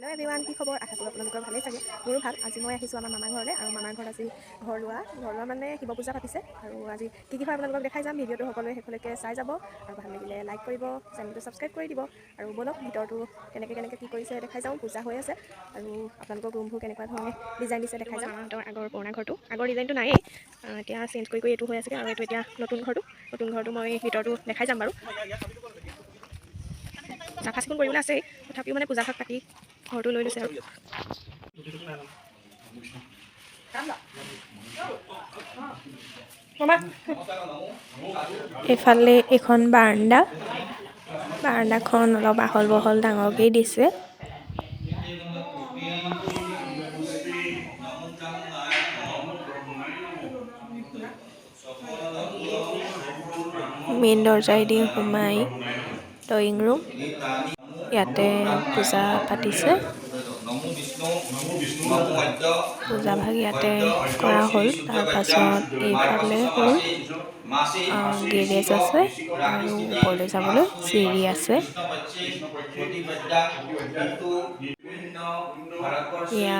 Hello' everyone, কি খবৰ? আশা কৰোঁ আপোনালোকৰ ভালেই চাগে। মোৰো ভাল। আজি মই আহিছোঁ আমাৰ মামাৰ ঘৰলৈ, আৰু মামাৰ ঘৰত আজি ঘৰলোৱা মানে শিৱ পূজা পাতিছে। আৰু আজি কি হয় আপোনালোকক দেখাই যাম। ভিডিঅ'টো সকলোৱে শেষলৈকে চাই যাব, আৰু ভাল লাগিলে লাইক কৰিব, চেনেলটো ছাবস্ক্ৰাইব কৰি দিব। আৰু বলক ভিতৰটো কেনেকৈ কি কৰিছে দেখাই যাওঁ। পূজা হৈ আছে, আৰু আপোনালোকৰ ৰুমবোৰ কেনেকুৱা ধৰণে ডিজাইন দিছে দেখাই যাওঁ। মামাহঁতৰ আগৰ পুৰণা ঘৰটো, আগৰ ডিজাইনটো নায়েই, এতিয়া চেঞ্জ কৰি এইটো হৈ আছেগৈ। আৰু এইটো এতিয়া নতুন ঘৰটো মই ভিতৰটো দেখাই যাম বাৰু। চাফা চিকুণ কৰিবলৈ আছেই, তথাপিও মানে পূজা ভাগ পাতি ঘৰটো লৈ লৈছে আৰু। এইফালে এখন বাৰাণ্ডাখন অলপ আহল বহল ডাঙৰকেই দিছে। মেইন দৰ্জাইদি সোমাই ড্ৰয়িং ৰুম, ইয়াতে পূজা পাতিছে। পূজা ভাগ ইয়াতে কৰা হ'ল। তাৰপাছত এইফালে হ'ল গেৰেজ আছে, আৰু ওপৰলৈ যাবলৈ চিৰি আছে। এয়া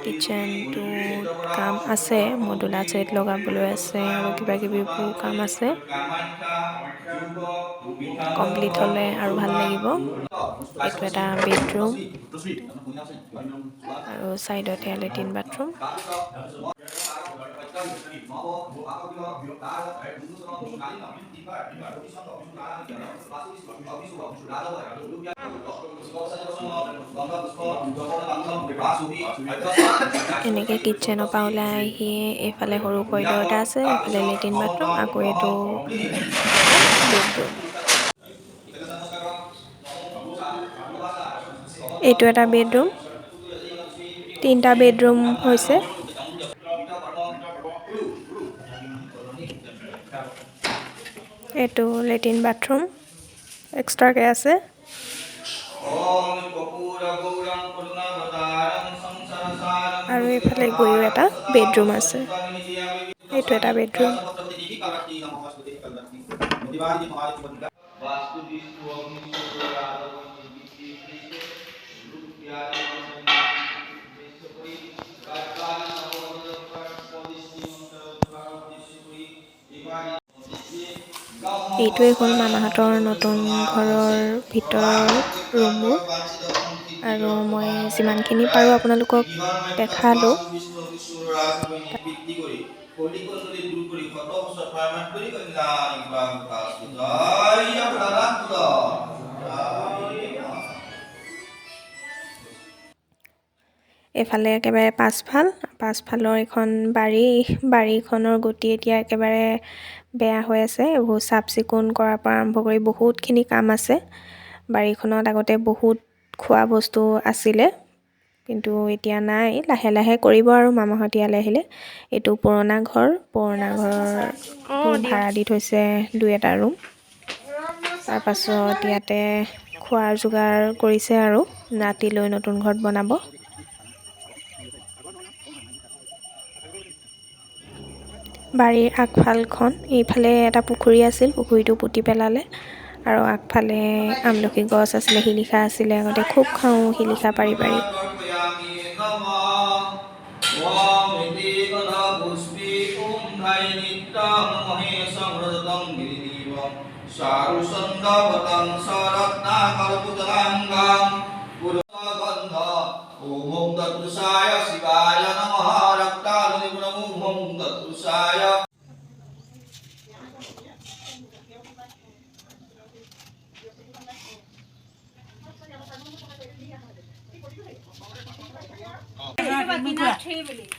কিটচেনটোত কাম আছে, মডুলাৰ ছেট লগাবলৈ আছে, আৰু কিবা কিবিবোৰ কাম আছে। কমপ্লিট হ'লে আৰু ভাল লাগিব। এইটো এটা বেডৰুম, আৰু ছাইডতে লেট্ৰিন বাথৰুম। এনেকৈ কিটচেনৰ পৰা ওলাই আহি এইফালে সৰু কৰিডৰ এটা আছে, এইফালে লেট্ৰিন বাথৰুম, আকৌ এইটো বেডৰুম। এইটো এটা বেডৰুম, 3টা বেডৰুম হৈছে। এইটো লেট্ৰিন বাথৰুম এক্সট্ৰাকৈ আছে। আৰু এইফালে গৈও এটা বেডৰুম আছে। এইটো এটা বেডৰুম। এইটোৱে হ'ল মামাহঁতৰ নতুন ঘৰৰ ভিতৰৰ ৰুমবোৰ, আৰু মই যিমানখিনি পাৰোঁ আপোনালোকক দেখালোঁ। এইফালে একেবাৰে পাছফালৰ এখন বাৰীখনৰ গতি এতিয়া একেবাৰে বেয়া হৈ আছে। এইবোৰ চাফ চিকুণ কৰাৰ পৰা আৰম্ভ কৰি বহুতখিনি কাম আছে। বাৰীখনত আগতে বহুত খোৱা বস্তু আছিলে, কিন্তু এতিয়া নাই। লাহে লাহে কৰিব আৰু মামাহঁত ইয়ালৈ আহিলে। এইটো পুৰণা ঘৰৰ ভাড়া দি থৈছে 2-এটা ৰুম। তাৰপাছত ইয়াতে খোৱাৰ যোগাৰ কৰিছে, আৰু ৰাতিলৈ নতুন ঘৰত বনাব। বাৰীৰ আগফালখন, এইফালে এটা পুখুৰী আছিল, পুখুৰীটো পুতি পেলালে। আৰু আগফালে আমলখি গছ আছিলে, শিলিখা আছিলে। আগতে খুব খাওঁ শিলিখা পাৰি।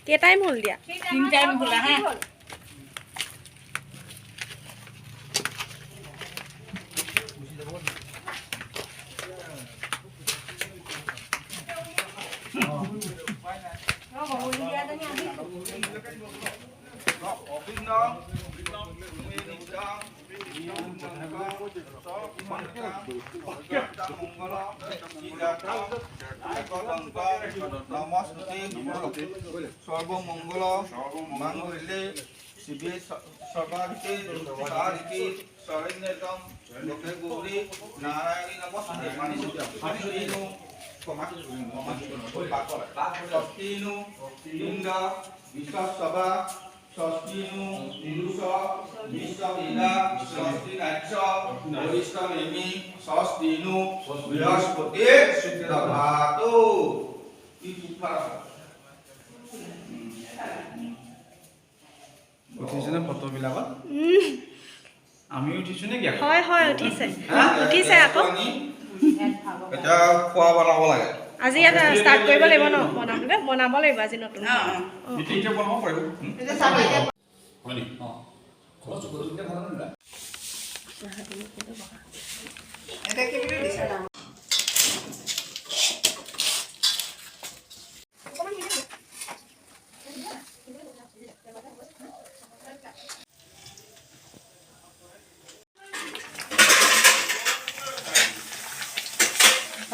কেইটাইম হ'ল দিয়া? 3 টাইম হ'ল। সর্বমঙ্গল মাঙ্গল্যে শিবে সর্বাধিকে সাধিকে শরণ্যতম লোকে গৌরী নারায়ণী নমস্তে। উঠিছেনে ফটোবিলাকত? আমি উঠিছো নেকি? হয় হয় উঠিছে উঠিছে আকৌ এতিয়া খোৱা বনাব লাগে আজি ইয়াত ষ্টাৰ্ট কৰিব লাগিব ন বনাব লাগিব আজি নতুন এতিয়া বনাব পাৰিব হয় নেকি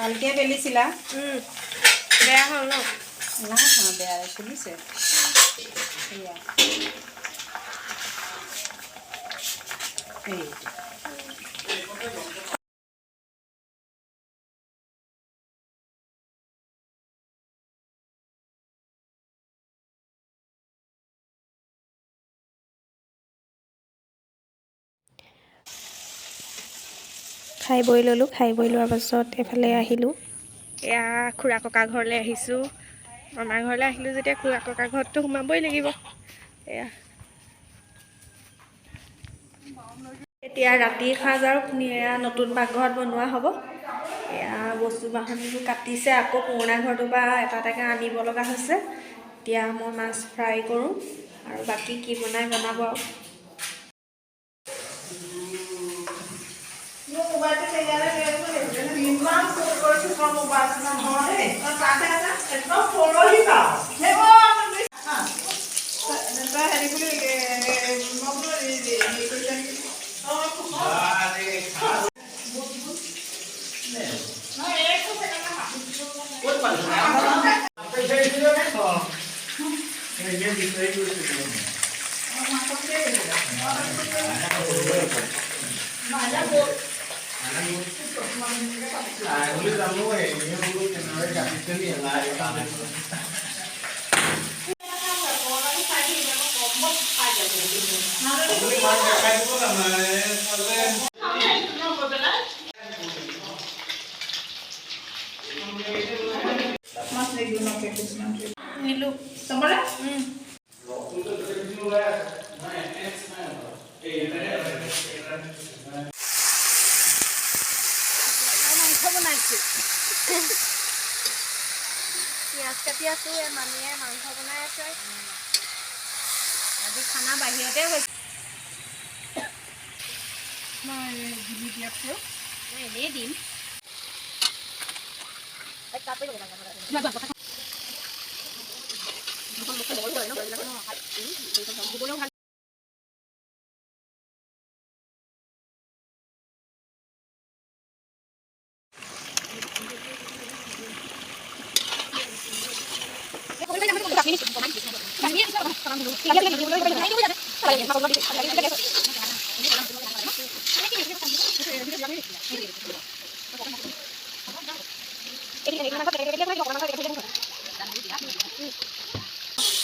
ভালকে বেলিছিলা বেয়া হ'ল ন নাই হোৱা বেয়া চলিছে এয়া এই খাই বৈ ল'লোঁ খাই বৈ লোৱাৰ পাছত এফালে আহিলোঁ এয়া খুৰা ককা ঘৰলৈ আহিছোঁ মামাৰ ঘৰলৈ আহিলোঁ যেতিয়া খুৰা ককা ঘৰততো সোমাবই লাগিব এয়া এতিয়া ৰাতিৰ সাঁজ আৰু এয়া নতুন পাকঘৰত বনোৱা হ'ব এয়া বস্তু বাহানিবোৰ কাটিছে আকৌ পুৰণা ঘৰটোৰ পৰা এটা এটাকৈ আনিব লগা হৈছে এতিয়া মই মাছ ফ্ৰাই কৰোঁ আৰু বাকী কি বনাই বনাব আৰু নিলোঁ চবৰে মাংস বনাইছোঁ পিঁয়াজ কাটি আছোঁ মামীয়ে মাংস বনাই আছে আজি খানা বাহিৰতে হৈছে মই দিলি দিয়কচোন মই এনেই দিম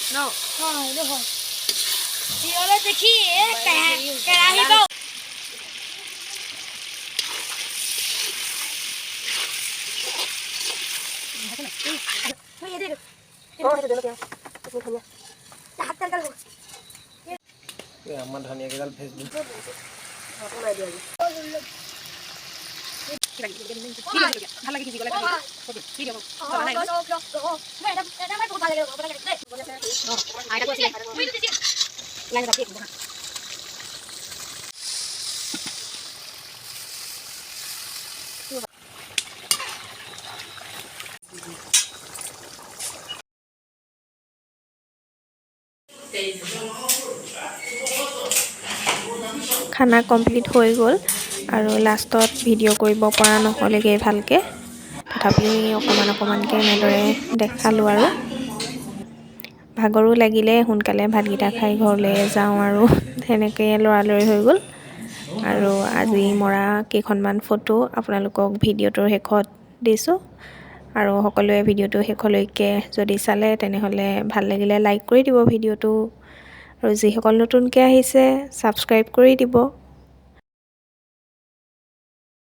No. Ay, no. Si yo le te quiero, que la hizo. আমাৰ ধনিয়াকেইডাল ফেচবুক ভাল লাগে সিজি গ'লে কি দিব খানা কমপ্লিট হৈ গ'ল আৰু লাষ্টত ভিডিঅ' কৰিব পৰা নহ'লেগৈ ভালকৈ তথাপি অকণমানকৈ এনেদৰে দেখালোঁ আৰু ভাগৰো লাগিলে সোনকালে ভাতকেইটা খাই ঘৰলৈ যাওঁ আৰু সেনেকৈ লৰালৰি হৈ গ'ল আৰু আজি মৰা কেইখনমান ফটো আপোনালোকক ভিডিঅ'টোৰ শেষত দিছোঁ আৰু সকলোৱে ভিডিঅ'টো শেষলৈকে যদি চালে তেনেহ'লে ভাল লাগিলে লাইক কৰি দিব ভিডিঅ'টো, আৰু যিসকল নতুনকৈ আহিছে ছাবস্ক্ৰাইব কৰি দিব।